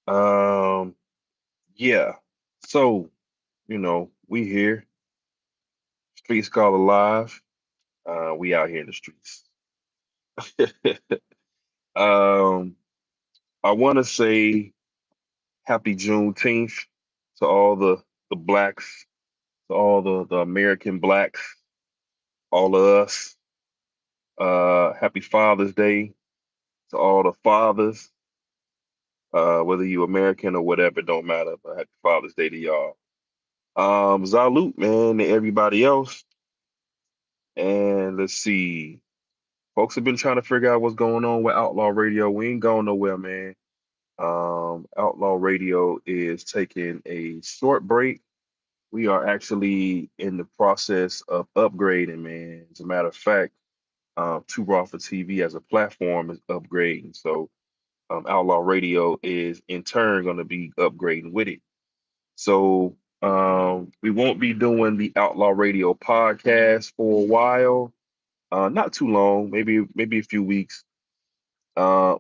Um, yeah. So, we here, Street Scholar Live. We out here in the streets. um, I want to say happy Juneteenth to all the blacks, to all the American blacks, all of us. Happy Father's Day to all the fathers, whether you American or whatever, don't matter. But happy Father's Day to y'all. Salute, man, to everybody else. And let's see. Folks have been trying to figure out what's going on with Outlaw Radio. We ain't going nowhere, man. Outlaw Radio is taking a short break. We are actually in the process of upgrading, man. As a matter of fact, Two Raw for TV as a platform is upgrading. So Outlaw Radio is in turn going to be upgrading with it. So we won't be doing the Outlaw Radio podcast for a while. Not too long, maybe a few weeks. Uh,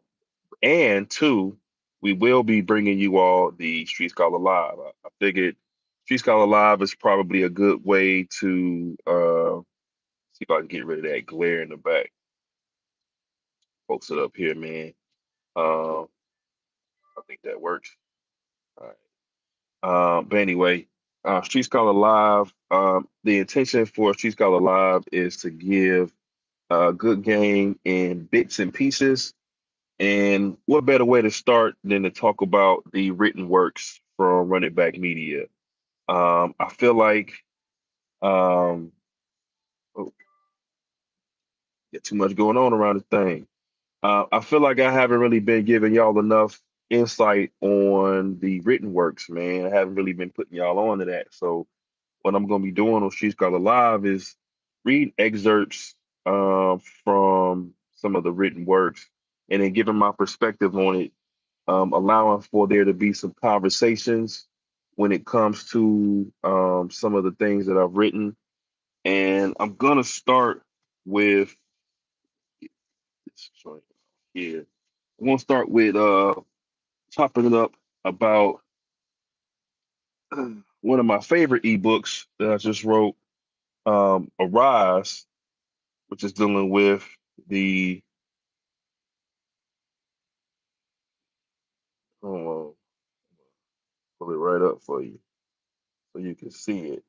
and two, we will be bringing you all the Street Scholar Live. I figured Street Scholar Live is probably a good way to see if I can get rid of that glare in the back. Folks it up here, man. Uh, I think that works. All right. But anyway, Street Scholar Live. The intention for Street Scholar Live is to give a good game in bits and pieces. And what better way to start than to talk about the written works from Run It BAC Media? I feel like um, oh, got too much going on around the thing. I feel like I haven't really been giving y'all enough insight on the written works, man. I haven't really been putting y'all on to that. So what I'm going to be doing on Street Scholar Live is read excerpts from some of the written works and then giving my perspective on it, allowing for there to be some conversations when it comes to some of the things that I've written. And I'm going to start with this joint here. I'm going to start with chopping it up about one of my favorite ebooks that I just wrote, Arise, which is dealing with the oh, pull it right up for you so you can see it.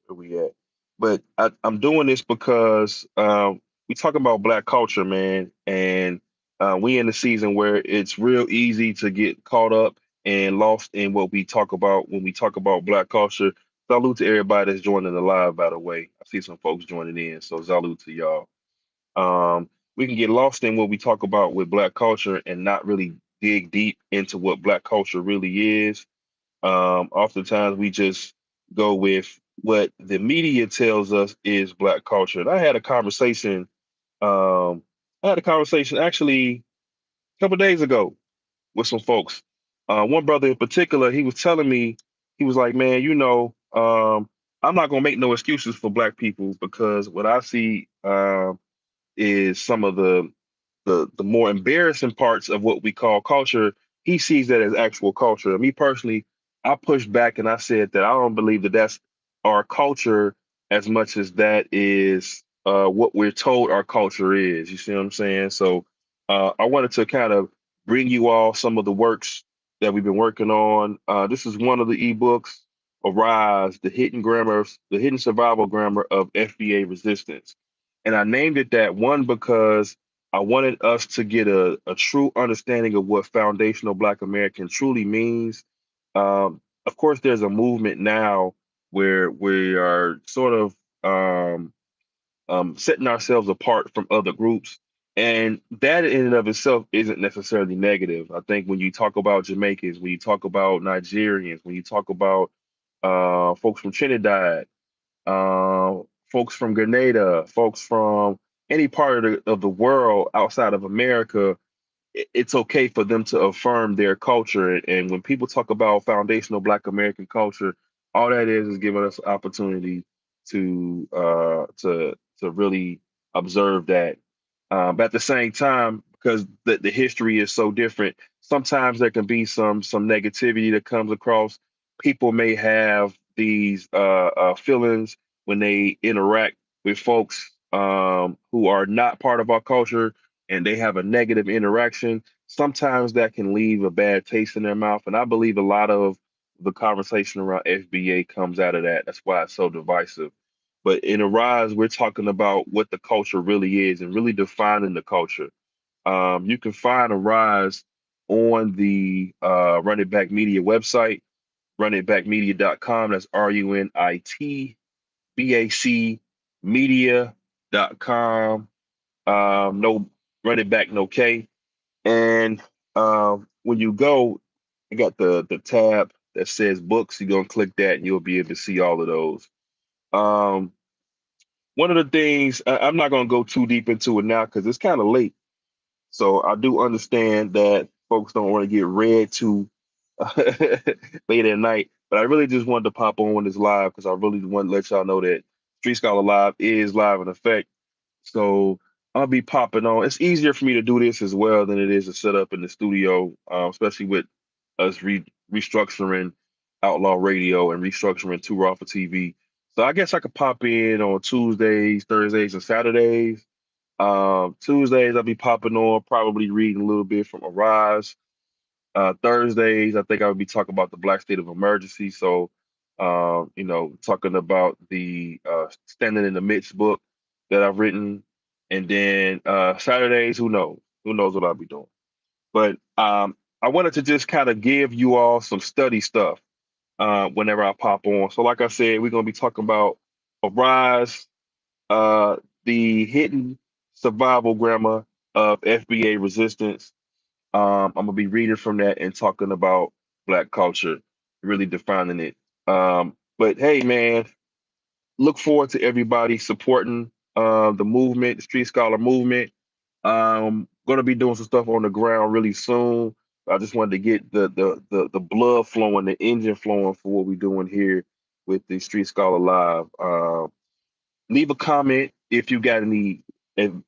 Where we at? But I'm doing this because we talk about Black culture, man, and we in the season where it's real easy to get caught up and lost in what we talk about when we talk about Black culture. Salute to everybody that's joining the live, by the way. I see some folks joining in, so salute to y'all. We can get lost in what we talk about with Black culture and not really dig deep into what Black culture really is. Oftentimes we just go with what the media tells us is Black culture. And um, I had a conversation actually a couple days ago with some folks. One brother in particular, he was telling me, he was like, man, I'm not gonna make no excuses for Black people because what I see is some of the more embarrassing parts of what we call culture. He sees that as actual culture. Me personally, I pushed back and I said that I don't believe that that's our culture as much as that is what we're told our culture is. You see what I'm saying? So I wanted to kind of bring you all some of the works that we've been working on. This is one of the ebooks, Arise, the hidden survival grammar of FBA resistance. And I named it that one because I wanted us to get a true understanding of what foundational Black American truly means. Of course, there's a movement now where we are sort of setting ourselves apart from other groups. And that in and of itself isn't necessarily negative. I think when you talk about Jamaicans, when you talk about Nigerians, when you talk about folks from Trinidad, uh, folks from Grenada, folks from any part of the world outside of America, it's okay for them to affirm their culture. And when people talk about foundational Black American culture, all that is giving us opportunity to to really observe that. But at the same time, because the history is so different, sometimes there can be some negativity that comes across. People may have these feelings when they interact with folks who are not part of our culture, and they have a negative interaction. Sometimes that can leave a bad taste in their mouth, and I believe a lot of the conversation around FBA comes out of that. That's why it's so divisive. But in Arise, we're talking about what the culture really is and really defining the culture. You can find Arise on the Run It Back Media website, runitbackmedia.com. That's RUNITBAC media.com. No Run It Back, no K. And when you go, you got the tab that says books. You're gonna click that and you'll be able to see all of those. Um, One of the things I'm not going to go too deep into it now because it's kind of late. So I do understand that folks don't want to get read to late at night. But I really just wanted to pop on this live because I really want to let y'all know that Street Scholar Live is live in effect. So I'll be popping on. It's easier for me to do this as well than it is to set up in the studio, especially with us restructuring Outlaw Radio and restructuring Two Raw for TV. So I guess I could pop in on Tuesdays, Thursdays, and Saturdays. Tuesdays I'll be popping on, probably reading a little bit from Arise. Thursdays, I think I would be talking about the Black State of Emergency. So, talking about the Standing in the Midst book that I've written. And then Saturdays, who knows? Who knows what I'll be doing? But I wanted to just kind of give you all some study stuff whenever I pop on. So, like I said, we're going to be talking about Arise, uh, the hidden survival grammar of FBA resistance. I'm gonna be reading from that and talking about Black culture, really defining it. But hey, man, look forward to everybody supporting the movement, the Street Scholar movement. Gonna be doing some stuff on the ground really soon. I just wanted to get the blood flowing, the engine flowing for what we're doing here with the Street Scholar Live. Leave a comment if you got any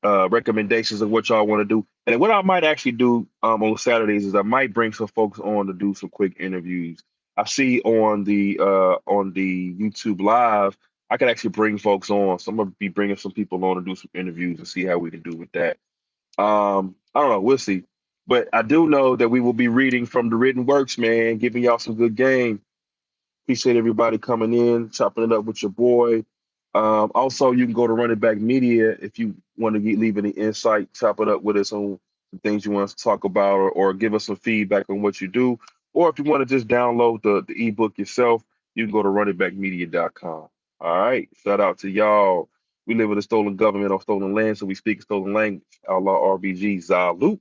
recommendations of what y'all want to do. And what I might actually do on Saturdays is I might bring some folks on to do some quick interviews. I see on the YouTube live, I could actually bring folks on. So I'm gonna be bringing some people on to do some interviews and see how we can do with that. I don't know, we'll see. But I do know that we will be reading from the written works, man, giving y'all some good game. Appreciate everybody coming in, chopping it up with your boy. Also, you can go to Run It Back Media if you want to leave any insight, chop it up with us on the things you want us to talk about, or give us some feedback on what you do. Or if you want to just download the ebook yourself, you can go to runitbackmedia.com. All right. Shout out to y'all. We live in a stolen government on stolen land, so we speak stolen language. Outlaw RBG, Zalu.